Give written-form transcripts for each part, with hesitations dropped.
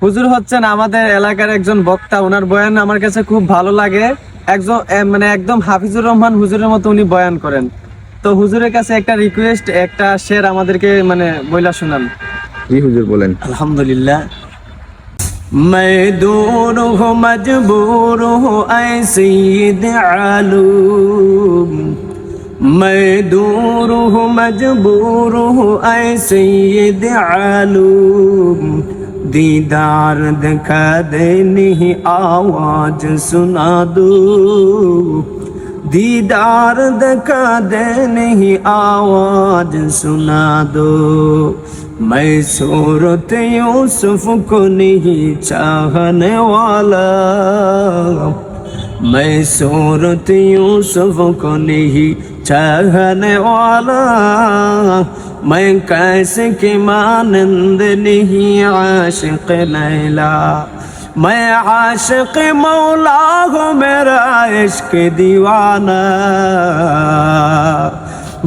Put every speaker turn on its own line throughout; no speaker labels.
হুজুর হচ্ছেন আমাদের এলাকার একজন বক্তা, ওনার বয়ান আমার কাছে খুব ভালো লাগে। একজন মানে একদম হাফিজুর রহমান হুজুরের মতো উনি বয়ান করেন। তো হুজুরের কাছে একটা রিকোয়েস্ট, একটা শের আমাদেরকে মানে বইলা শুনান।
জি হুজুর বলেন।
अल्हम्दुलिल्लाह। मैं दूर हूँ मजबूर हूँ ऐ सैयद आलूम, मैं दूर हूँ मजबूर हूँ ऐ सैयद आलूम, दीदार दिखा दे नहीं आवाज सुना दो, दीदार दिखा दे नहीं आवाज सुना दो, मैं सूरत यूसुफ को नहीं चाहने वाला, मैं सूरत यूसुफ को नहीं चाहने वाला, मैं कैसे की मानंद नहीं आशिक लैला, मैं आशिक मौला हूँ मेरा इश्क दीवाना,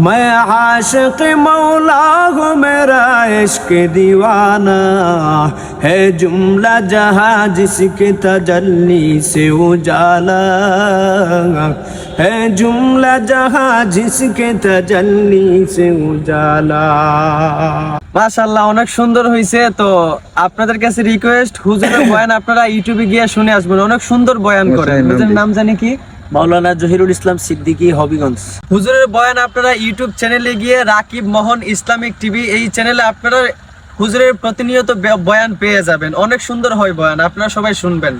मैं आशिक मौला हूँ मेरा इश्क दीवाना, है जुमला जहाँ जिसके तजल्ली से उजाला, है जुमला जहाँ जिसके तजल्ली से उजाला। মাশাআল্লাহ, অনেক সুন্দর হয়েছে। তো আপনাদের কাছে রিকোয়েস্ট, হুজুরের বয়ান আপনারা ইউটিউবে গিয়ে শুনে আসবেন, অনেক সুন্দর বয়ান করে। হুজুরের নাম জানি কি?
মাওলানা জহিরুল ইসলাম সিদ্দিকী, হবিগঞ্জ।
হুজুরের বয়ান আপনারা ইউটিউব চ্যানেলে গিয়ে রাকিব মোহন ইসলামিক টিভি, এই চ্যানেলে আপনারা হুজুরের প্রতিনিয়ত বয়ান পেয়ে যাবেন। অনেক সুন্দর হয় বয়ান, আপনারা সবাই শুনবেন।